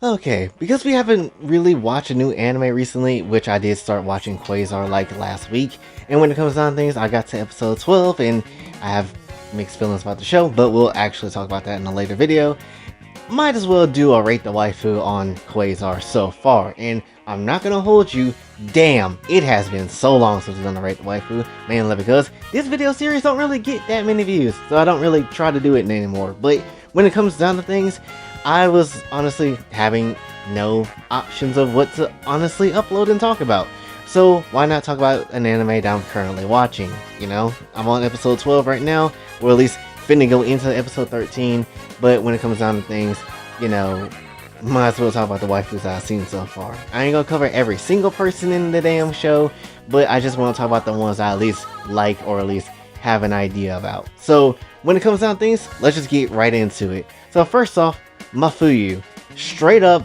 Okay, because we haven't really watched a new anime recently, which I did start watching Qwaser like last week, and when it comes down to things, I got to episode 12 and I have mixed feelings about the show, but we'll actually talk about that in a later video. Might as well do a rate the waifu on Qwaser so far, and I'm not gonna hold you, damn, it has been so long since we've done a rate the waifu, mainly because this video series don't really get that many views, so I don't really try to do it anymore, but when it comes down to things, I was honestly having no options of what to honestly upload and talk about. So why not talk about an anime that I'm currently watching, you know? I'm on episode 12 right now, or at least finna go into episode 13, but when it comes down to things, you know, might as well talk about the waifus that I've seen so far. I ain't gonna cover every single person in the damn show, but I just want to talk about the ones I at least like, or at least have an idea about. So when it comes down to things, let's just get right into it. So first off, Mafuyu, straight up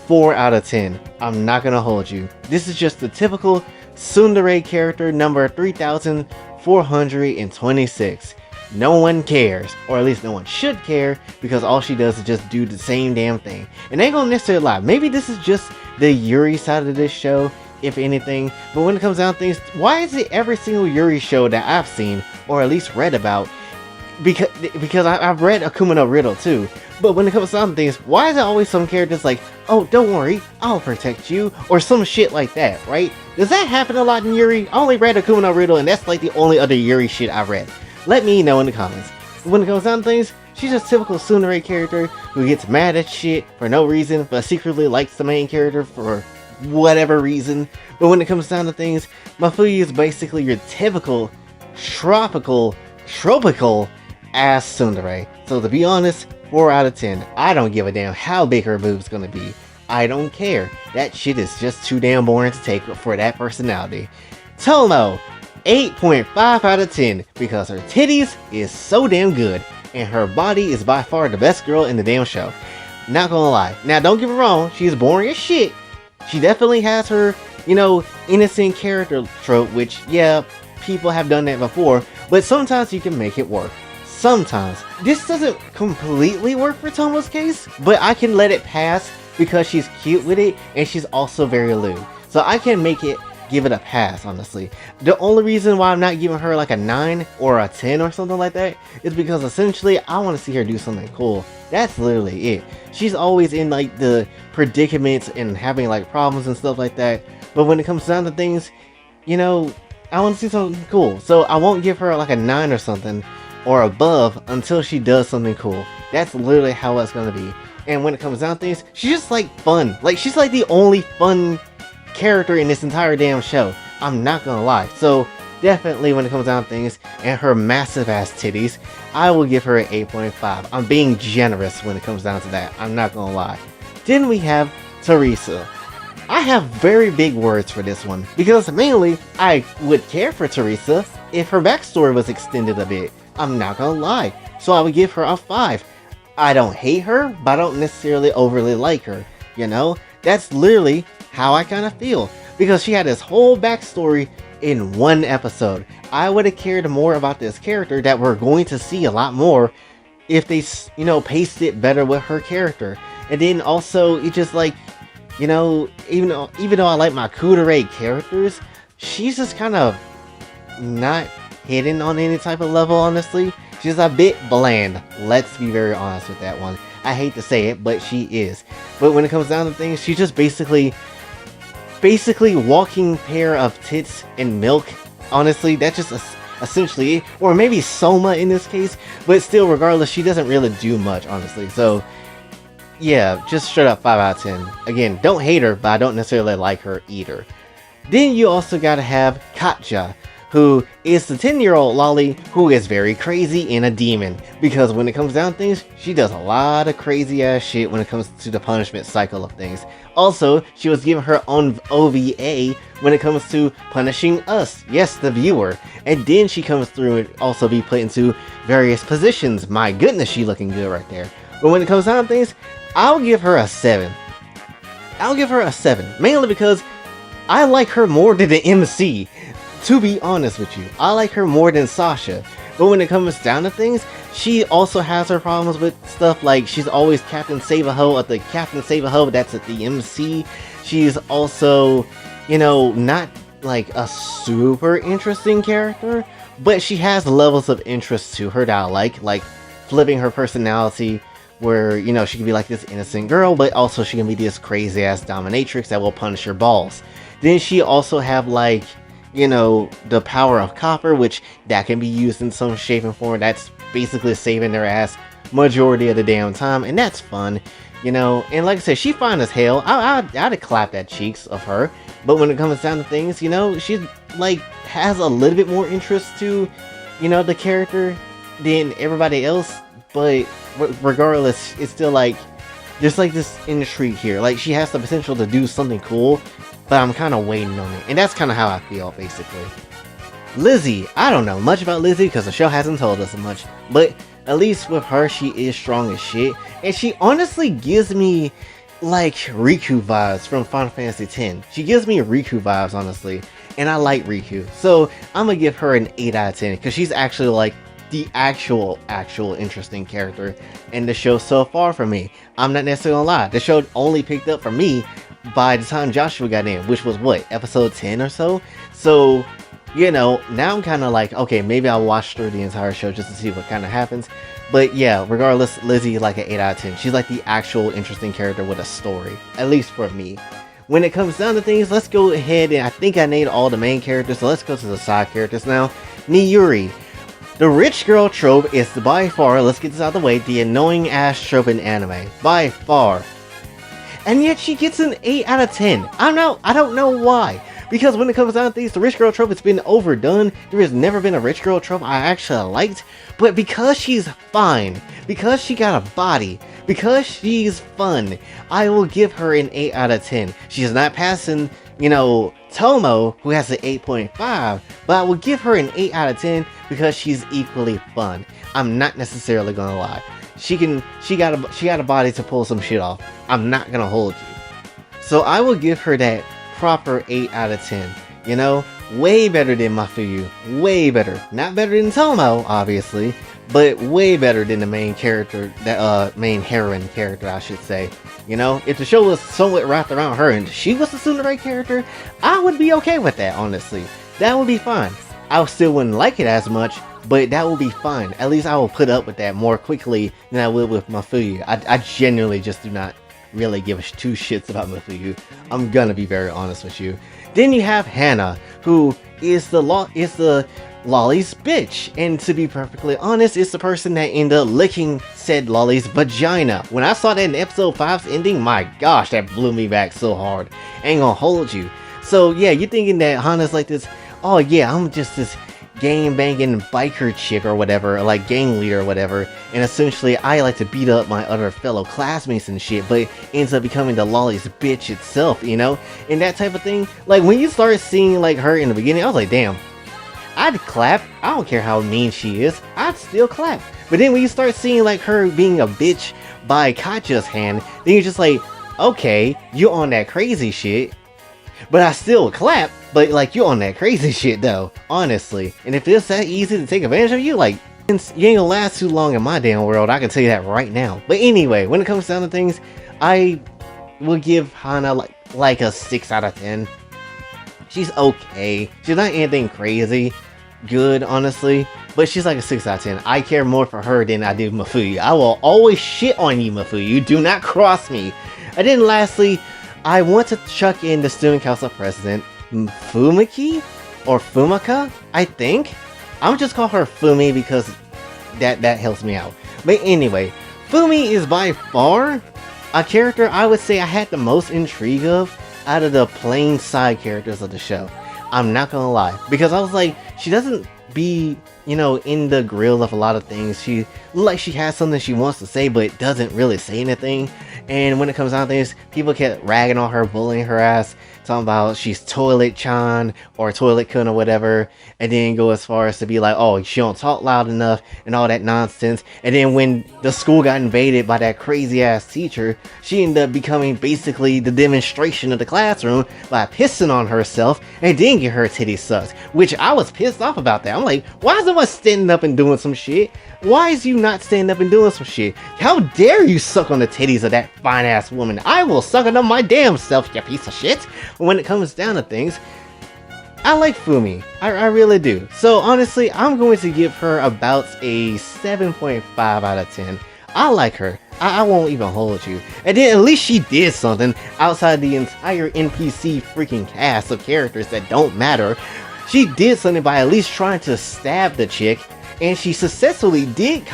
4 out of 10. I'm not gonna hold you. This is just the typical tsundere character number 3426. No one cares, or at least no one should care, because all she does is just do the same damn thing. And they ain't gonna necessarily lie, maybe this is just the Yuri side of this show, if anything, but when it comes down to things, why is it every single Yuri show that I've seen, or at least read about, because I've read Akuma no Riddle too, but when it comes to some things, why is it always some characters like, oh, don't worry, I'll protect you, or some shit like that, right? Does that happen a lot in Yuri? I only read Akuma no Riddle, and that's like the only other Yuri shit I've read. Let me know in the comments. When it comes down to things, she's just a typical tsundere character who gets mad at shit for no reason, but secretly likes the main character for whatever reason. But when it comes down to things, Mafuyu is basically your typical tropical ass tsundere. So to be honest, 4 out of 10. I don't give a damn how big her boob's gonna be. I don't care. That shit is just too damn boring to take for that personality. Tomo, 8.5 out of 10, because her titties is so damn good, and her body is by far the best girl in the damn show. Not gonna lie. Now don't get me wrong, she's boring as shit. She definitely has her, you know, innocent character trope, which, yeah, people have done that before, but sometimes you can make it work. Sometimes. This doesn't completely work for Tomo's case, but I can let it pass because she's cute with it, and she's also very lewd. So I can give it a pass, honestly. The only reason why I'm not giving her like a 9 or a 10 or something like that is because essentially I want to see her do something cool. That's literally it. She's always in like the predicaments and having like problems and stuff like that, but when it comes down to things, you know, I want to see something cool. So I won't give her like a 9 or something or above until she does something cool. That's literally how it's gonna be. And when it comes down to things, she's just like fun. Like, she's like the only fun character in this entire damn show. I'm not gonna lie. So definitely when it comes down to things, and her massive ass titties, I will give her an 8.5. I'm being generous when it comes down to that. I'm not gonna lie. Then we have Teresa. I have very big words for this one, because mainly I would care for Teresa if her backstory was extended a bit. I'm not gonna lie. So I would give her a 5. I don't hate her, but I don't necessarily overly like her. You know? That's literally how I kind of feel. Because she had this whole backstory in one episode. I would have cared more about this character that we're going to see a lot more if they, you know, paced it better with her character. And then also, it just like, you know, even though I like my kudere characters, she's just kind of not hidden on any type of level, honestly. She's a bit bland. Let's be very honest with that one. I hate to say it, but she is. But when it comes down to things, she's just basically walking pair of tits and milk. Honestly, that's just essentially it. Or maybe Soma in this case, but still, regardless, she doesn't really do much, honestly. So yeah, just straight up 5 out of 10. Again, don't hate her, but I don't necessarily like her either. Then you also gotta have Katja, who is the 10-year-old lolly who is very crazy and a demon. Because when it comes down to things, she does a lot of crazy ass shit when it comes to the punishment cycle of things. Also, she was given her own OVA when it comes to punishing us, yes, the viewer. And then she comes through and also be put into various positions. My goodness, she looking good right there. But when it comes down to things, I'll give her a 7. I'll give her a 7, mainly because I like her more than the MC. To be honest with you, I like her more than Sasha. But when it comes down to things, she also has her problems with stuff like she's always Captain Save-A-Ho at the Captain Save-A-Ho, that's at the MC. She's also, you know, not like a super interesting character, but she has levels of interest to her that I like flipping her personality where, you know, she can be like this innocent girl, but also she can be this crazy ass dominatrix that will punish your balls. Then she also have like, you know, the power of copper, which that can be used in some shape and form. That's basically saving their ass majority of the damn time, and that's fun, you know. And like I said, she fine as hell. I'd have clapped at cheeks of her, but when it comes down to things, you know, she like has a little bit more interest to, you know, the character than everybody else. But regardless, it's still like there's like this intrigue here. Like she has the potential to do something cool, but I'm kind of waiting on it, and that's kind of how I feel basically. Lizzie, I don't know much about Lizzie because the show hasn't told us much, but at least with her, she is strong as shit, and she honestly gives me like Riku vibes from Final Fantasy X. She gives me Riku vibes, honestly, and I like Riku, so I'm gonna give her an 8 out of 10 because she's actually like the actual interesting character in the show so far for me. I'm not necessarily gonna lie, the show only picked up for me by the time Joshua got in, which was what, episode 10 or so? So, you know, now I'm kind of like, okay, maybe I'll watch through the entire show just to see what kind of happens. But yeah, regardless, Lizzie like an 8 out of 10. She's like the actual interesting character with a story, at least for me. When it comes down to things, let's go ahead and I think I named all the main characters, so let's go to the side characters now. Niyuri. The rich girl trope is by far, let's get this out of the way, the annoying ass trope in anime. By far. And yet she gets an 8 out of 10. I don't know why. Because when it comes down to things, the rich girl trope has been overdone. There has never been a rich girl trope I actually liked. But because she's fine, because she got a body, because she's fun, I will give her an 8 out of 10. She's not passing, you know, Tomo, who has an 8.5, but I will give her an 8 out of 10 because she's equally fun. I'm not necessarily gonna lie. She got a body to pull some shit off. I'm not gonna hold you. So I will give her that proper 8 out of 10. You know, way better than Mafuyu. Way better. Not better than Tomo, obviously, but way better than the main character, that main heroine character, I should say. You know, if the show was somewhat wrapped around her and she was the tsundere character, I would be okay with that, honestly. That would be fine. I still wouldn't like it as much, but that will be fine. At least I will put up with that more quickly than I will with Mafuyu. I genuinely just do not really give two shits about Mafuyu. I'm gonna be very honest with you. Then you have Hannah, who is the Lolly's bitch, and to be perfectly honest, it's the person that ended up licking said Lolly's vagina. When I saw that in episode 5's ending, my gosh, that blew me back so hard. Ain't gonna hold you. So yeah, you're thinking that Hannah's like this, oh yeah, I'm just this gang banging biker chick or whatever, or like gang leader or whatever, and essentially I like to beat up my other fellow classmates and shit, but ends up becoming the Lolly's bitch itself, you know, and that type of thing. Like when you start seeing like her in the beginning, I was like, damn, I'd clap. I don't care how mean she is, I'd still clap. But then when you start seeing like her being a bitch by Katja's hand, then you're just like, okay, you on that crazy shit, but I still clap. But like, you on that crazy shit though, honestly. And if it's that easy to take advantage of you, like, you ain't gonna last too long in my damn world, I can tell you that right now. But anyway, when it comes down to things, I will give Hana like a 6 out of 10. She's okay. She's not anything crazy good, honestly, but she's like a 6 out of 10. I care more for her than I do Mafuyu. I will always shit on you, Mafuyu. Do not cross me. And then lastly, I want to chuck in the student council president, Fumiki or Fumaka, I think. I'm just call her Fumi because that helps me out. But anyway, Fumi is by far a character I would say I had the most intrigue of out of the plain side characters of the show. I'm not gonna lie, because I was like, she doesn't be, you know, in the grill of a lot of things. She looks like she has something she wants to say but doesn't really say anything. And when it comes down to things, people kept ragging on her, bullying her ass, talking about she's toilet chan or toilet kun or whatever, and then go as far as to be like, oh, she don't talk loud enough and all that nonsense. And then when the school got invaded by that crazy ass teacher, she ended up becoming basically the demonstration of the classroom by pissing on herself and then get her titties sucked, which I was pissed off about that. I'm like, why is someone standing up and doing some shit? Why is you not standing up and doing some shit? How dare you suck on the titties of that fine ass woman? I will suck on them my damn self, you piece of shit. When it comes down to things, I like Fumi. I really do. So honestly, I'm going to give her about a 7.5 out of 10. I like her. I won't even hold you. And then at least she did something outside the entire NPC freaking cast of characters that don't matter. She did something by at least trying to stab the chick, and she successfully did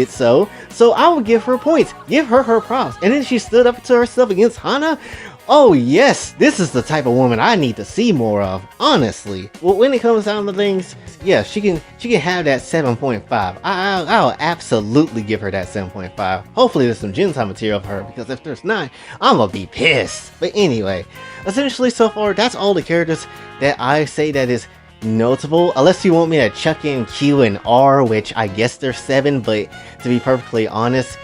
so I will give her points, give her her props. And then she stood up to herself against Hana. Oh yes, this is the type of woman I need to see more of, honestly. Well, when it comes down to things, yeah, she can have that 7.5. I'll absolutely give her that 7.5. Hopefully there's some Gentai material for her, because if there's not, I'm gonna be pissed. But anyway, essentially so far, that's all the characters that I say that is notable, unless you want me to chuck in Q and R, which I guess there's 7, but to be perfectly honest,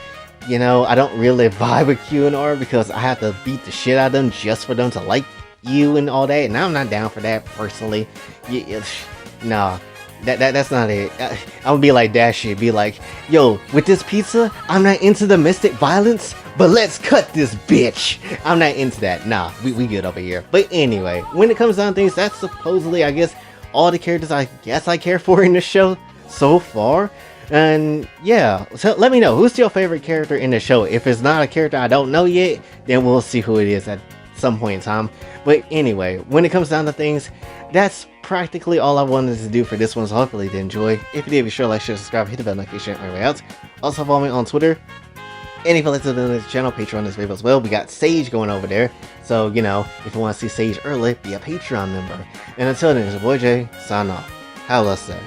you know, I don't really vibe with Q and R because I have to beat the shit out of them just for them to like you and all that, and I'm not down for that personally. Nah, that's not it. I'm gonna be like that shit, be like, yo, with this pizza, I'm not into domestic violence, but let's cut this bitch. I'm not into that. Nah, we good over here. But anyway, when it comes down to things, that's supposedly, I guess, all the characters I guess I care for in the show so far. And yeah, so let me know, who's your favorite character in the show? If it's not a character I don't know yet, then we'll see who it is at some point in time. But anyway, when it comes down to things, that's practically all I wanted to do for this one, so hopefully you did enjoy. If you did, be sure to like, share, subscribe, hit the bell notification on your way out. Also follow me on Twitter, and if you like to do this channel, Patreon this video as well. We got Sage going over there, so you know, if you want to see Sage early, be a Patreon member. And until then, it's your boy Jay, sign off. Have a blessed day.